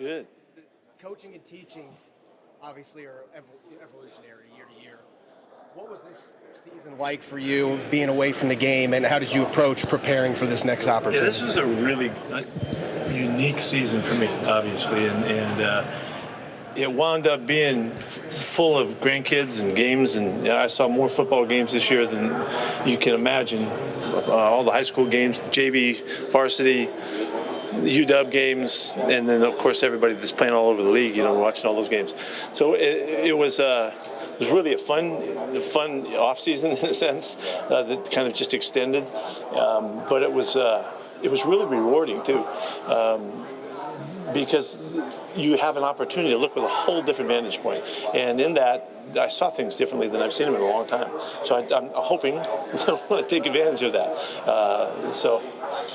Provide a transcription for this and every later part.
Good. Coaching and teaching obviously are evolutionary year to year. What was this season like for you, being away from the game, and how did you approach preparing for this next opportunity? Yeah, this was a really unique season for me, obviously, and it wound up being full of grandkids and games, and I saw more football games this year than you can imagine. All the high school games, JV, varsity, the UW games, and then of course everybody that's playing all over the league, watching all those games. So it was really a fun off season in a sense that kind of just extended, but it was really rewarding too. Because you have an opportunity to look with a whole different vantage point. And in that, I saw things differently than I've seen them in a long time. So I'm hoping to take advantage of that. So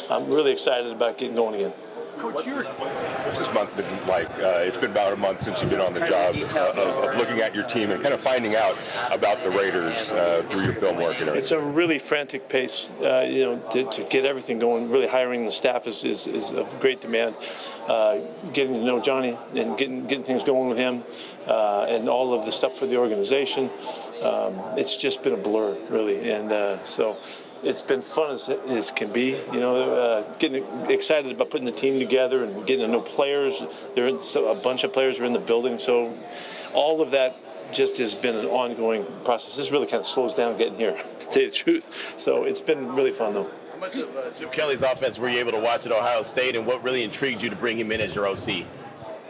I'm really excited about getting going again. Coach, what's this month been like? It's been about a month since you've been on the job of looking at your team and kind of finding out about the Raiders through your film work and everything. It's a really frantic pace, to get everything going. Really hiring the staff is of great demand. Getting to know Johnny and getting things going with him, and all of the stuff for the organization. It's just been a blur, really, and so. It's been fun as can be, getting excited about putting the team together and getting to know players. A bunch of players are in the building, so all of that just has been an ongoing process. This really kind of slows down getting here, to tell you the truth. So it's been really fun, though. How much of Chip Kelly's offense were you able to watch at Ohio State, and what really intrigued you to bring him in as your OC?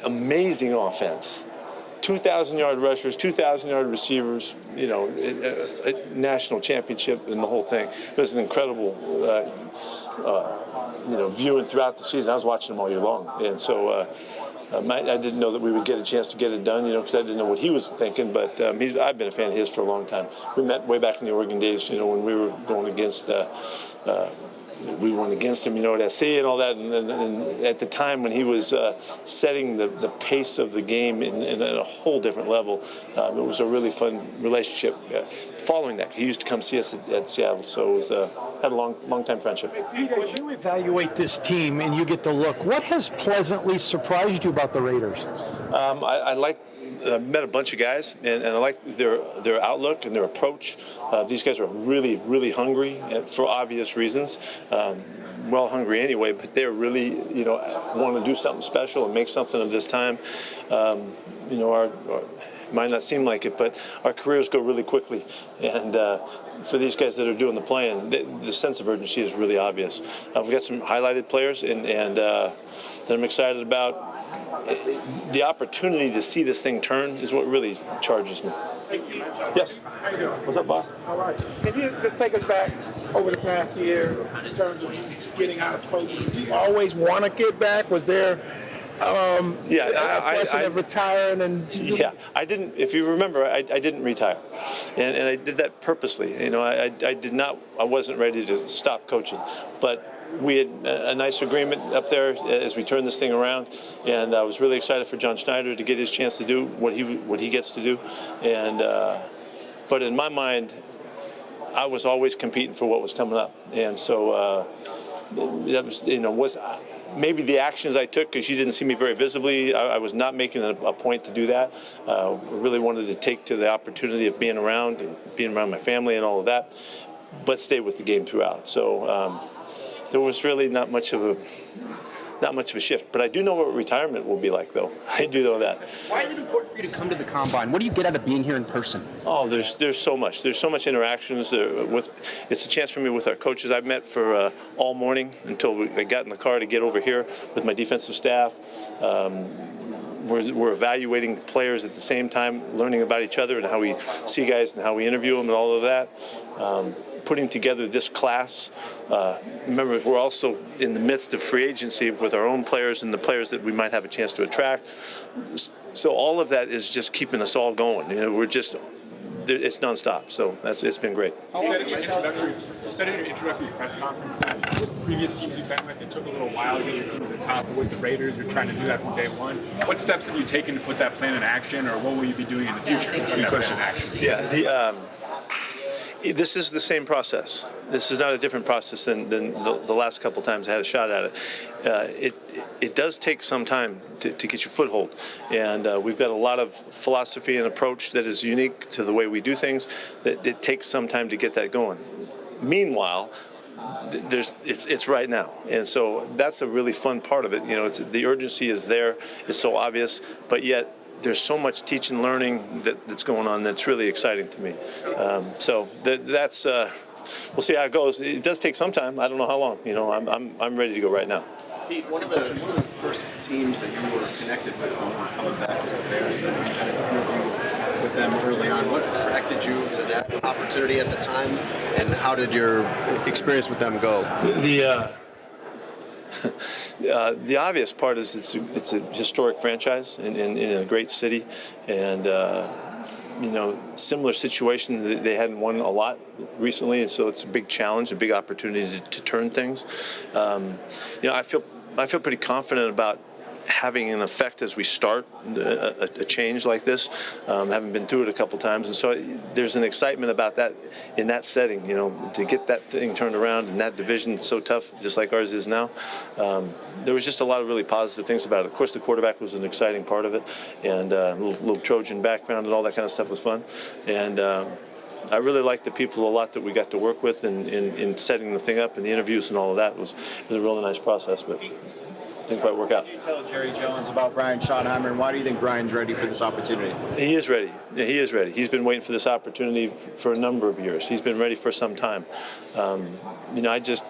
Amazing offense. 2,000-yard rushers, 2,000-yard receivers, a national championship and the whole thing. It was an incredible, viewing throughout the season. I was watching them all year long. And so I didn't know that we would get a chance to get it done, because I didn't know what he was thinking. But I've been a fan of his for a long time. We met way back in the Oregon days, when we were going against we went against him, at SC and all that. And at the time when he was setting the pace of the game in a whole different level, it was a really fun relationship. Following that, he used to come see us at Seattle, so it was had a long time friendship. As you evaluate this team and you get the look, what has pleasantly surprised you about the Raiders? I met a bunch of guys, and I like their outlook and their approach. These guys are really, really hungry for obvious reasons. Hungry anyway, but they're really, want to do something special and make something of this time. Our might not seem like it, but our careers go really quickly. And for these guys that are doing the playing, the sense of urgency is really obvious. We've got some highlighted players, and that I'm excited about. The opportunity to see this thing turn is what really charges me. Yes. How you doing? What's up, boss? All right. Can you just take us back over the past year in terms of getting out of coaching? Did you always want to get back? Was there a question of retiring? Yeah, I didn't. If you remember, I didn't retire, and I did that purposely. I did not. I wasn't ready to stop coaching, but we had a nice agreement up there as we turned this thing around, and I was really excited for John Schneider to get his chance to do what he gets to do, and but in my mind, I was always competing for what was coming up, and so that was maybe the actions I took, because you didn't see me very visibly. I was not making a point to do that. I really wanted to take to the opportunity of being around and being around my family and all of that, but stay with the game throughout. So. There was really not much of a shift, but I do know what retirement will be like, though. I do know that. Why is it important for you to come to the Combine? What do you get out of being here in person? Oh, there's so much. There's so much interactions. It's a chance for me with our coaches. I've met for all morning until I got in the car to get over here with my defensive staff. We're evaluating players at the same time, learning about each other and how we see guys and how we interview them and all of that. Putting together this class. Remember, we're also in the midst of free agency with our own players and the players that we might have a chance to attract. So all of that is just keeping us all going. It's nonstop. So it's been great. You said in your introductory press conference that with previous teams you've been with, it took a little while to get your team to the top. But with the Raiders, you're trying to do that from day one. What steps have you taken to put that plan in action, or what will you be doing in the future to put that plan in action? Yeah, This is the same process. This is not a different process than the last couple times I had a shot at it. It does take some time to get your foothold, and we've got a lot of philosophy and approach that is unique to the way we do things. That it takes some time to get that going. Meanwhile, it's right now, and so that's a really fun part of it. The urgency is there; it's so obvious, but yet there's so much teaching and learning that's going on that's really exciting to me. That's we'll see how it goes. It does take some time. I don't know how long. I'm ready to go right now. Pete, one of the first teams that you were connected with when you were coming back was the Bears. You had an interview with them early on. What attracted you to that opportunity at the time, and how did your experience with them go? The obvious part is it's a historic franchise in a great city, and similar situation. They hadn't won a lot recently, and so it's a big challenge, a big opportunity to turn things. I feel pretty confident about having an effect as we start a change like this. Having been through it a couple times, and so there's an excitement about that in that setting. To get that thing turned around in that division, so tough, just like ours is now. There was just a lot of really positive things about it. Of course, the quarterback was an exciting part of it, and little Trojan background and all that kind of stuff was fun. And I really liked the people a lot that we got to work with in setting the thing up, and the interviews and all of that. It was a really nice process, but didn't quite work out. Can you tell Jerry Jones about Brian Schottenheimer, and why do you think Brian's ready for this opportunity? He is ready. Yeah, he is ready. He's been waiting for this opportunity for a number of years. He's been ready for some time. I just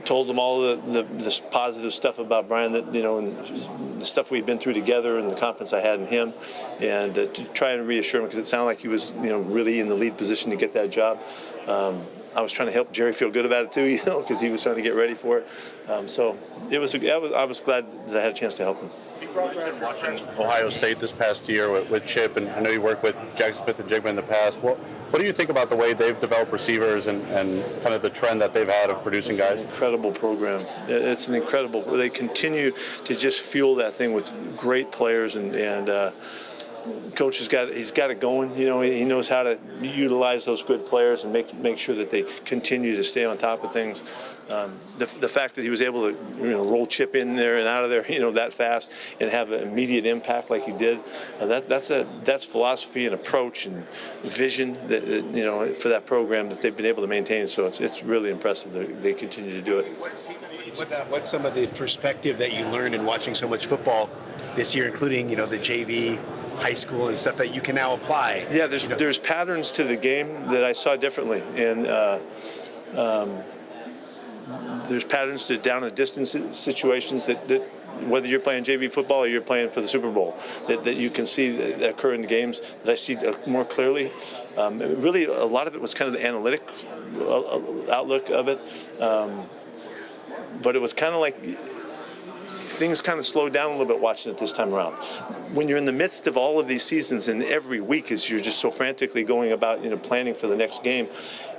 told him all the positive stuff about Brian, that and the stuff we've been through together, and the confidence I had in him, and to try and reassure him, because it sounded like he was really in the lead position to get that job. I was trying to help Jerry feel good about it too, because he was trying to get ready for it. So I was glad that I had a chance to help him. Watching Ohio State this past year with Chip, and I know you worked with Jackson Smith and Jigma in the past. What do you think about the way they've developed receivers and kind of the trend that they've had of producing guys? It's an incredible program. It's an incredible. They continue to just fuel that thing with great players, and Coach he's got it going. He knows how to utilize those good players and make sure that they continue to stay on top of things. The fact that he was able to roll Chip in there and out of there that fast and have an immediate impact like he did, that's philosophy and approach and vision that for that program that they've been able to maintain. So it's really impressive that they continue to do it. What's some of the perspective that you learned in watching so much football this year, including the JV, high school, and stuff that you can now apply? Yeah, there's patterns to the game that I saw differently, and there's patterns to down and distance situations that whether you're playing JV football or you're playing for the Super Bowl, that you can see that occur in the games that I see more clearly. Really, a lot of it was kind of the analytic outlook of it, but it was kind of like things kind of slowed down a little bit watching it this time around. When you're in the midst of all of these seasons, and every week as you're just so frantically going about planning for the next game,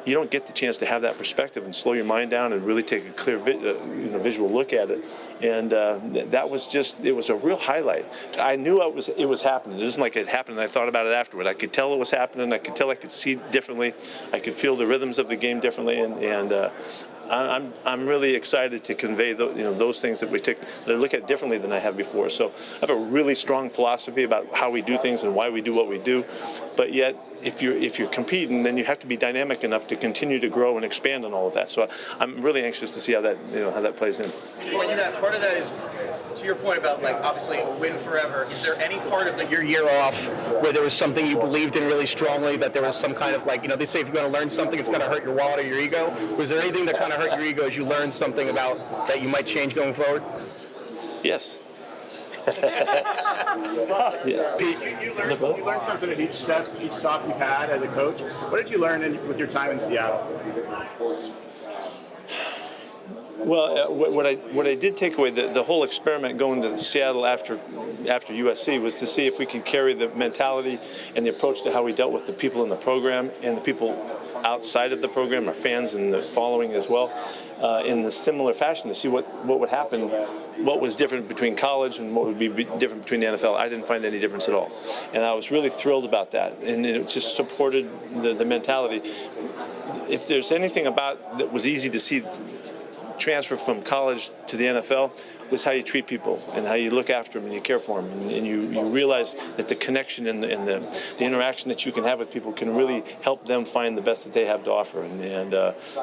you don't get the chance to have that perspective and slow your mind down and really take a clear visual look at it. And that was it was a real highlight. I knew it was happening. It isn't like it happened and I thought about it afterward. I could tell it was happening. I could tell I could see differently. I could feel the rhythms of the game differently. And I'm really excited to convey those things that I look at differently than I have before. So I have a really strong philosophy about how we do things and why we do what we do. But yet, if you're competing, then you have to be dynamic enough to continue to grow and expand on all of that. So I'm really anxious to see how that plays in. Part of that is, to your point about obviously a win forever. Is there any part of your year off where there was something you believed in really strongly, that there was some kind of they say if you're going to learn something, it's going to hurt your wallet or your ego? Was there anything that kind of hurt your ego as you learned something about that you might change going forward? Yes. Yeah. Pete, you learned something at each stop you've had as a coach. What did you learn with your time in Seattle? Well, what I did take away, the whole experiment going to Seattle after USC was to see if we could carry the mentality and the approach to how we dealt with the people in the program and the people outside of the program, our fans and the following as well, in the similar fashion, to see what would happen, what was different between college and what would be different between the NFL. I didn't find any difference at all. And I was really thrilled about that. And it just supported the mentality. If there's anything about that was easy to see transfer from college to the NFL, was how you treat people and how you look after them and you care for them, and you realize that the connection and the interaction that you can have with people can really help them find the best that they have to offer. And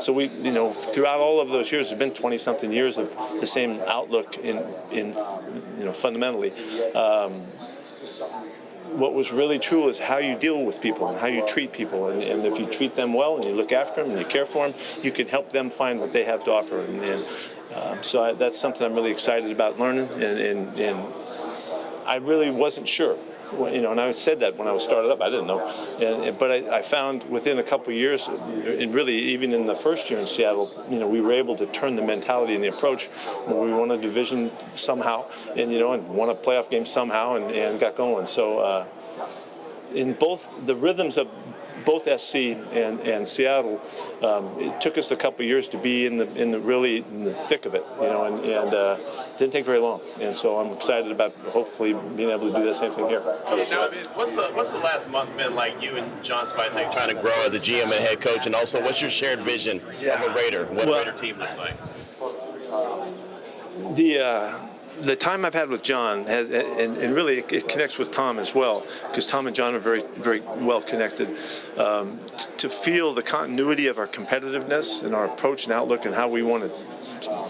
so we, throughout all of those years, it's been 20-something years of the same outlook in fundamentally. What was really true is how you deal with people and how you treat people. And if you treat them well and you look after them and you care for them, you can help them find what they have to offer. So that's something I'm really excited about learning. And I really wasn't sure. And I said that when I was started up, I didn't know. But I found within a couple of years, and really even in the first year in Seattle, we were able to turn the mentality and the approach. We won a division somehow, and won a playoff game somehow, and got going. So in both the rhythms of both SC and Seattle, it took us a couple of years to be in the thick of it, and didn't take very long. And so I'm excited about hopefully being able to do the same thing here. What's the last month been like, you and John Spivak trying to grow as a GM and head coach, and also what's your shared vision of a Raider? What a Raider team looks like? The time I've had with John, and really it connects with Tom as well, because Tom and John are very, very well connected. To feel the continuity of our competitiveness and our approach and outlook and how we want to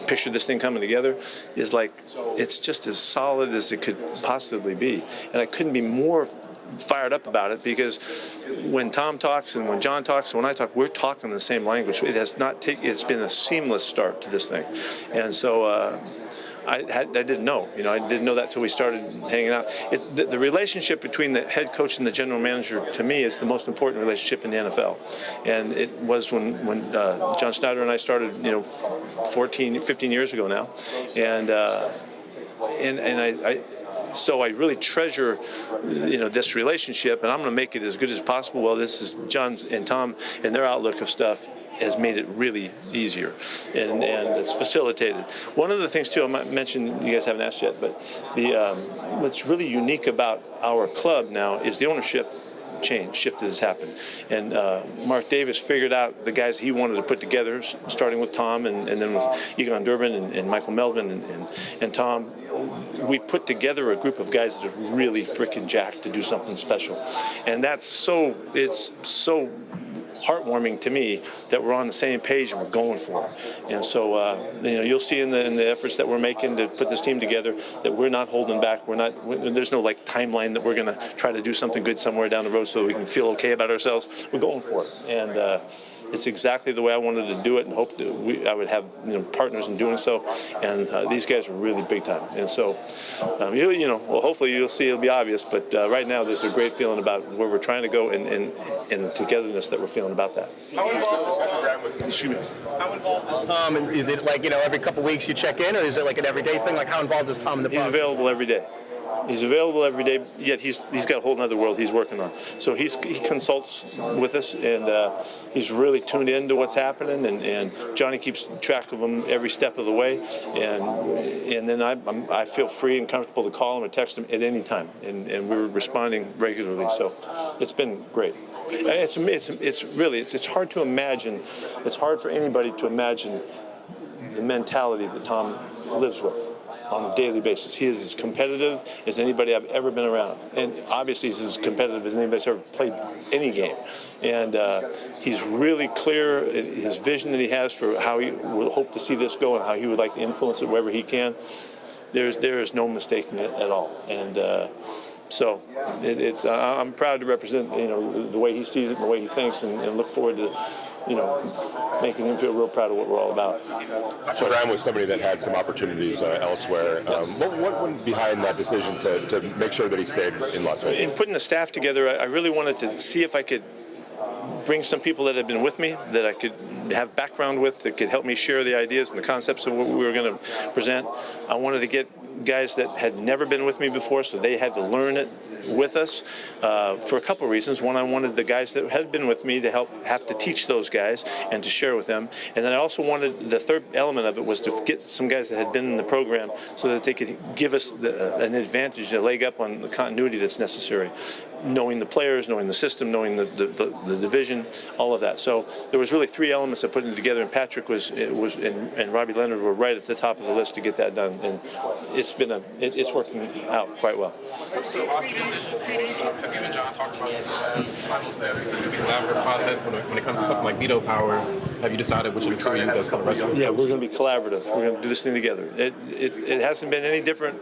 picture this thing coming together is like, it's just as solid as it could possibly be. And I couldn't be more fired up about it, because when Tom talks and when John talks and when I talk, we're talking the same language. It's been a seamless start to this thing. And so I didn't know. I didn't know that till we started hanging out. The relationship between the head coach and the general manager, to me, is the most important relationship in the NFL. And it was when John Schneider and I started, 15 years ago now. So I really treasure, this relationship, and I'm going to make it as good as possible. Well, this is John and Tom and their outlook of stuff has made it really easier, and it's facilitated. One of the things too, I might mention, you guys haven't asked yet, but what's really unique about our club now is the ownership shift that has happened. And Mark Davis figured out the guys he wanted to put together, starting with Tom and then with Egon Durbin and Michael Melvin and Tom. We put together a group of guys that are really freaking jacked to do something special. And it's so heartwarming to me that we're on the same page and we're going for it. And so, you'll see in the efforts that we're making to put this team together that we're not holding back. There's no timeline that we're going to try to do something good somewhere down the road so that we can feel okay about ourselves. We're going for it. And it's exactly the way I wanted to do it, and hoped that I would have partners in doing so. And these guys are really big time. And so, hopefully you'll see it'll be obvious. But right now, there's a great feeling about where we're trying to go and the togetherness that we're feeling about that. How involved is Tom? And is it every couple weeks you check in, or is it like an everyday thing? Like, how involved is Tom in the process? He's available every day. He's available every day, yet he's got a whole other world he's working on. So he consults with us, and he's really tuned in to what's happening, and Johnny keeps track of him every step of the way. And then I feel free and comfortable to call him or text him at any time, and we're responding regularly. So it's been great. It's hard to imagine. It's hard for anybody to imagine the mentality that Tom lives with on a daily basis. He is as competitive as anybody I've ever been around. And obviously he's as competitive as anybody that's ever played any game. And he's really clear in his vision that he has for how he would hope to see this go and how he would like to influence it wherever he can. There is no mistaking it at all. And so I'm proud to represent the way he sees it and the way he thinks, and look forward to making him feel real proud of what we're all about. So Ryan was somebody that had some opportunities elsewhere. What went behind that decision to make sure that he stayed in Las Vegas? In putting the staff together, I really wanted to see if I could bring some people that had been with me that I could have background with, that could help me share the ideas and the concepts of what we were going to present. I wanted to get guys that had never been with me before, so they had to learn it with us for a couple of reasons. One, I wanted the guys that had been with me to have to teach those guys and to share with them. And then I also wanted, the third element of it was to get some guys that had been in the program so that they could give us an advantage, a leg up on the continuity that's necessary. Knowing the players, knowing the system, knowing the division, all of that. So there was really three elements of putting it together, and Patrick and Robbie Leonard were right at the top of the list to get that done, and it's working out quite well. What's the roster decision? Have you and John talked about this finals there? It's going to be a collaborative process, but when it comes to something like veto power, have you decided which of the two of you does kind of wrestle? Yeah, we're going to be collaborative. We're going to do this thing together. It hasn't been any different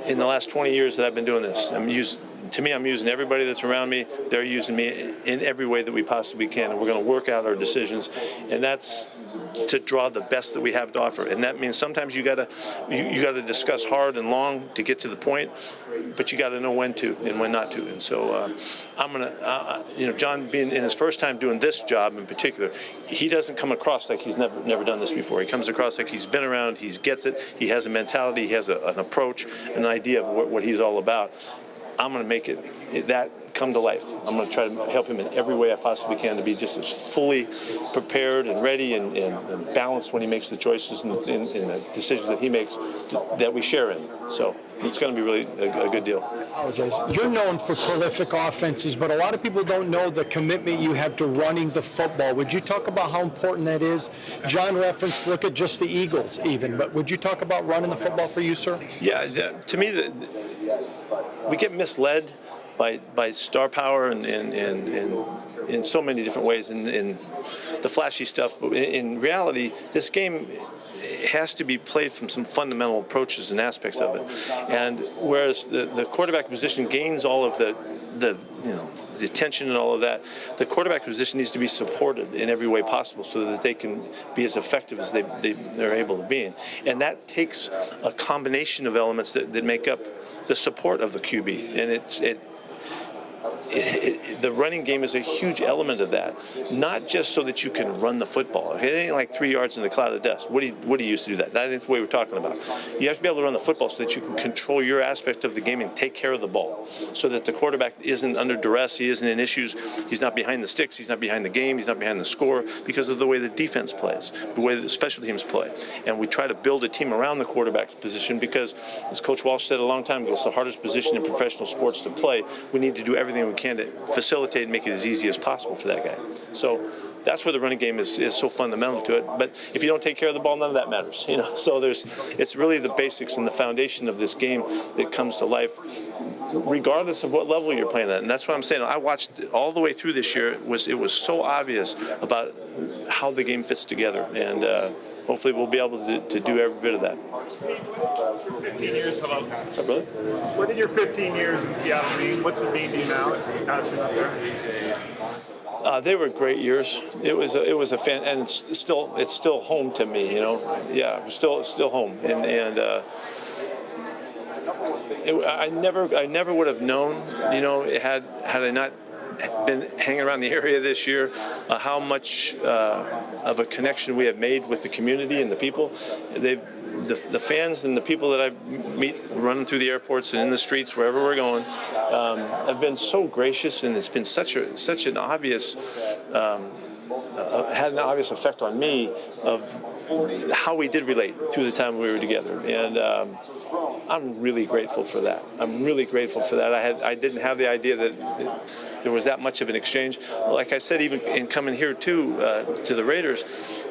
in the last 20 years that I've been doing this. I'm using everybody that's around me. They're using me in every way that we possibly can, and we're going to work out our decisions, and that's to draw the best that we have to offer. And that means sometimes you got to discuss hard and long to get to the point, but you got to know when to and when not to. And so I'm going to, John being in his first time doing this job in particular, he doesn't come across like he's never done this before. He comes across like he's been around, he gets it, he has a mentality, he has an approach, an idea of what he's all about. I'm going to make that come to life. I'm going to try to help him in every way I possibly can to be just as fully prepared and ready and balanced when he makes the choices and the decisions that he makes that we share in. So it's going to be really a good deal. You're known for prolific offenses, but a lot of people don't know the commitment you have to running the football. Would you talk about how important that is? John referenced, look at just the Eagles even, but would you talk about running the football for you, sir? Yeah, to me, we get misled by star power and in so many different ways in the flashy stuff. But in reality, this game has to be played from some fundamental approaches and aspects of it. And whereas the quarterback position gains all of the attention and all of that, the quarterback position needs to be supported in every way possible so that they can be as effective as they're able to be. And that takes a combination of elements that make up the support of the QB. And the running game is a huge element of that, not just so that you can run the football. It ain't like 3 yards in a cloud of dust. What do you use to do that? That ain't the way we're talking about. You have to be able to run the football so that you can control your aspect of the game and take care of the ball, so that the quarterback isn't under duress, he isn't in issues, he's not behind the sticks, he's not behind the game, he's not behind the score, because of the way the defense plays, the way the special teams play. And we try to build a team around the quarterback position because, as Coach Walsh said a long time ago, it's the hardest position in professional sports to play. We need to do everything we can to facilitate and make it as easy as possible for that guy. So that's where the running game is so fundamental to it. But if you don't take care of the ball, none of that matters. So it's really the basics and the foundation of this game that comes to life, regardless of what level you're playing at. And that's what I'm saying. I watched all the way through this year. It was so obvious about how the game fits together, and hopefully we'll be able to do every bit of that. 15 years, hello. What's up, brother? What did your 15 years in Seattle mean? What's it mean to you now that you're not there? They were great years. It was a fan, and it's still home to me. Yeah, still home, and I never would have known. Had I not been hanging around the area this year, how much of a connection we have made with the community and the people. The fans and the people that I meet running through the airports and in the streets wherever we're going have been so gracious, and it's been such an obvious had an obvious effect on me of how we did relate through the time we were together, and I'm really grateful for that. I didn't have the idea that there was that much of an exchange. Like I said, even in coming here to the Raiders,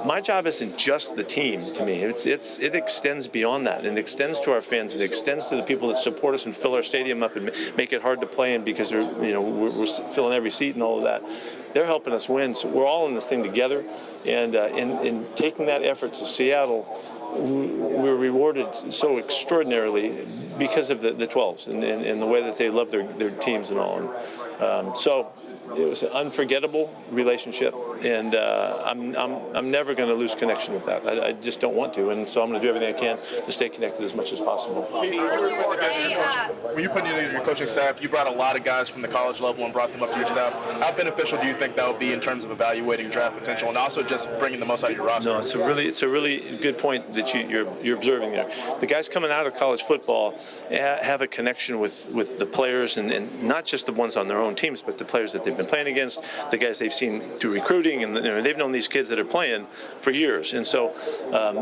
my job isn't just the team. To me, it extends beyond that, and it extends to our fans, and it extends to the people that support us and fill our stadium up and make it hard to play in because we're filling every seat and all of that. They're helping us win, so we're all in this thing together. And in taking that effort to Seattle, we're rewarded so extraordinarily because of the 12s and the way that they love their teams and all. So was an unforgettable relationship, and I'm never going to lose connection with that. I just don't want to, and so I'm going to do everything I can to stay connected as much as possible. When you put in your coaching staff, you brought a lot of guys from the college level and brought them up to your staff. How beneficial do you think that will be in terms of evaluating draft potential and also just bringing the most out of your roster? No, it's a really good point that you're observing there. The guys coming out of college football have a connection with the players, and not just the ones on their own teams, but the players that they've been playing against, the guys they've seen through recruiting, and they've known these kids that are playing for years. And so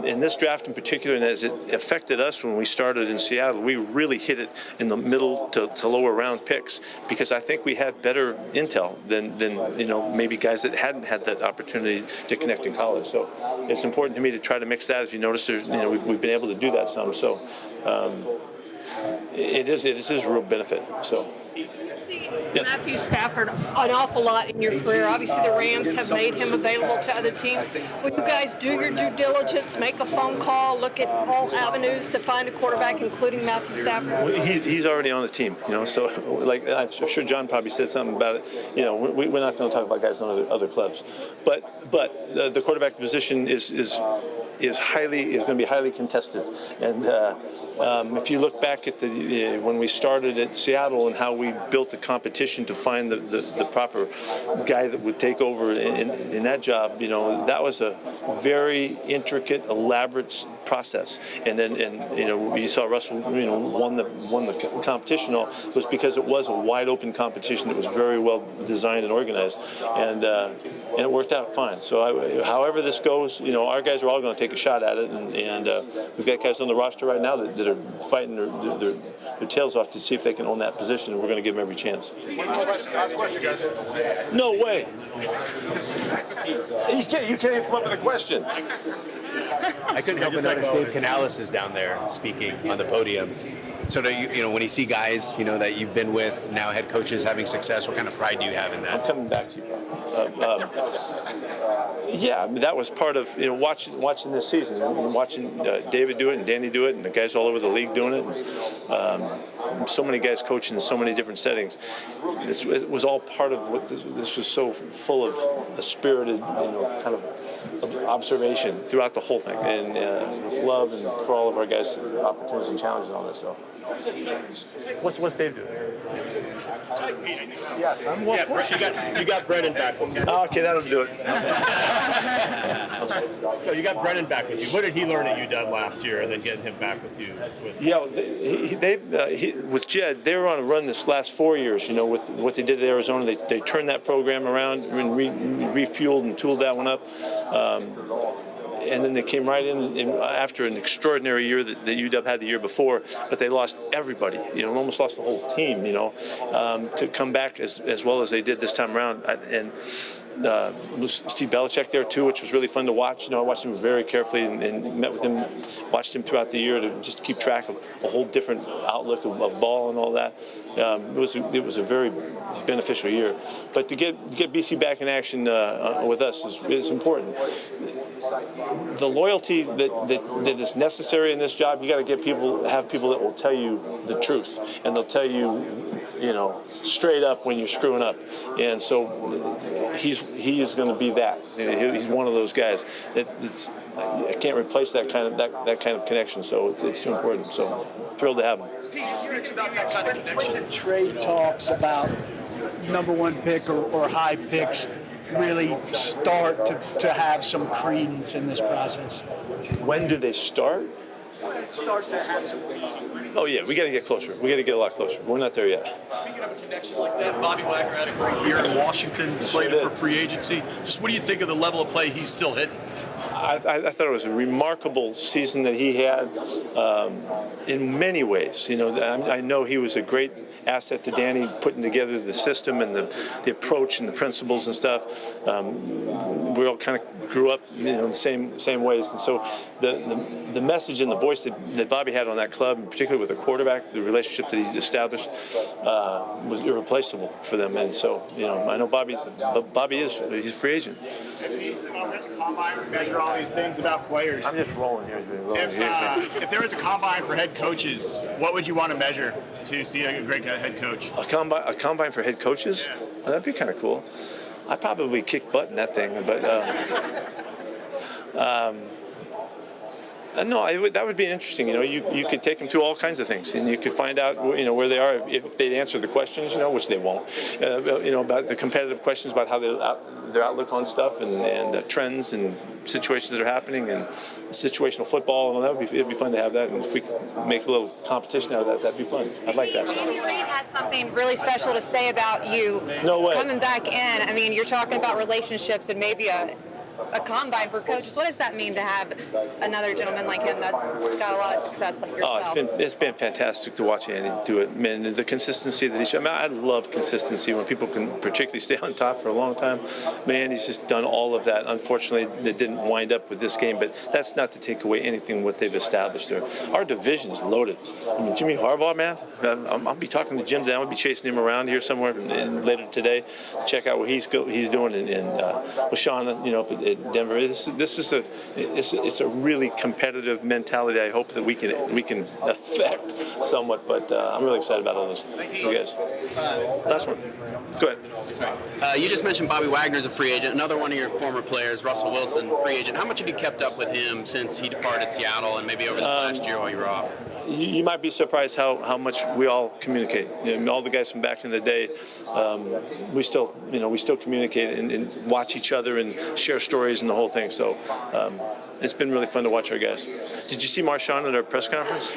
in this draft in particular, and as it affected us when we started in Seattle, we really hit it in the middle to lower round picks, because I think we had better intel than maybe guys that hadn't had that opportunity to connect in college. So it's important to me to try to mix that. As you notice, we've been able to do that some. So it is a real benefit. So. Yes. Matthew Stafford an awful lot in your career. Obviously, the Rams have made him available to other teams. Would you guys do your due diligence, make a phone call, look at all avenues to find a quarterback, including Matthew Stafford? Well, he's already on the team, so like I'm sure John probably said something about it. We're not going to talk about guys on other clubs, but the quarterback position is going to be highly contested. And if you look back at when we started at Seattle and how we built the competition to find the proper guy that would take over in that job, that was a very intricate, elaborate process. And then you saw Russell won the competition. Was because it was a wide open competition that was very well designed and organized, and it worked out fine. So however this goes, our guys are all going to take a shot at it, and we've got guys on the roster right now that are fighting their tails off to see if they can own that position, and we're going to give them every chance. Last question, guys. No way. You can't even come up with a question. I couldn't help but notice Dave Canales is down there speaking on the podium. So when you see guys, that you've been with, now head coaches having success, what kind of pride do you have in that? I'm coming back to you. Yeah, that was part of watching this season, and watching David do it and Danny do it, and the guys all over the league doing it. And, so many guys coaching in so many different settings. It was all part of what this was so full of a spirited, kind of observation throughout the whole thing, and with love and for all of our guys, opportunities and challenges on this. So, what's Dave doing? Yes, I'm well. You got Brennan back with you. Oh, okay, that'll do it. No, you got Brennan back with you. What did he learn at UW last year, and then getting him back with you? Yeah, with Jed, they were on a run this last 4 years. With what they did at Arizona, they turned that program around and refueled and tooled that one up. And then they came right in after an extraordinary year that UW had the year before, but they lost everybody, almost lost the whole team, to come back as well as they did this time around. And Steve Belichick there too, which was really fun to watch. I watched him very carefully and met with him, watched him throughout the year to just keep track of a whole different outlook of ball and all that. It was a very beneficial year. But to get BC back in action with us is important. The loyalty that is necessary in this job, you got to have people that will tell you the truth, and they'll tell you, straight up when you're screwing up. And so he is going to be that. He's one of those guys I can't replace that kind of connection. So it's too important. So thrilled to have him. When the trade talks about number one pick or high picks really start to have some credence in this process? When do they start? When they start to have some credence. Oh yeah, we got to get closer. We got to get a lot closer. We're not there yet. Speaking of a connection like that, Bobby Wagner had a great year in Washington, slated for free agency. Just what do you think of the level of play he's still hitting? I thought it was a remarkable season that he had in many ways. I know he was a great asset to Danny, putting together the system and the approach and the principles and stuff. We all kind of grew up in the same ways, and so the message and the voice that Bobby had on that club, and particularly with the quarterback, the relationship that he established was irreplaceable for them. And so I know he's a free agent. Measure all these things about players. I'm just rolling here. If there was a combine for head coaches, what would you want to measure too. See a great head coach. A combine for head coaches? Yeah. Oh, that'd be kind of cool. I'd probably kick butt in that thing, but no, that would be interesting. You could take them to all kinds of things, and you could find out, where they are if they answer the questions, which they won't. About the competitive questions about how their outlook on stuff and trends and situations that are happening and situational football. And it'd be fun to have that. And if we could make a little competition out of that, that'd be fun. I'd like that. Andy Reid had something really special to say about you. No way. Coming back in. I mean, you're talking about relationships and maybe a combine for coaches. What does that mean to have another gentleman like him that's got a lot of success like yourself? Oh, it's been fantastic to watch Andy do it. Man, the consistency that he's. I love consistency when people can particularly stay on top for a long time. Man, he's just done all of that. Unfortunately, it didn't wind up with this game, but that's not to take away anything what they've established there. Our division is loaded. I mean, Jimmy Harbaugh, man. I'll be talking to Jim today. I'll be chasing him around here somewhere later today to check out what he's doing with Sean, at Denver. This is a really competitive mentality. I hope that we can affect somewhat, but I'm really excited about all this. You guys. Last one. Go ahead. You just mentioned Bobby Wagner's a free agent. Another one of your former players, Russell Wilson, free agent. How much have you kept up with him since he departed Seattle and maybe over this last year while you were off? You might be surprised how much we all communicate. All the guys from back in the day, we still communicate and watch each other and share stories and the whole thing. So it's been really fun to watch our guys. Did you see Marshawn at our press conference?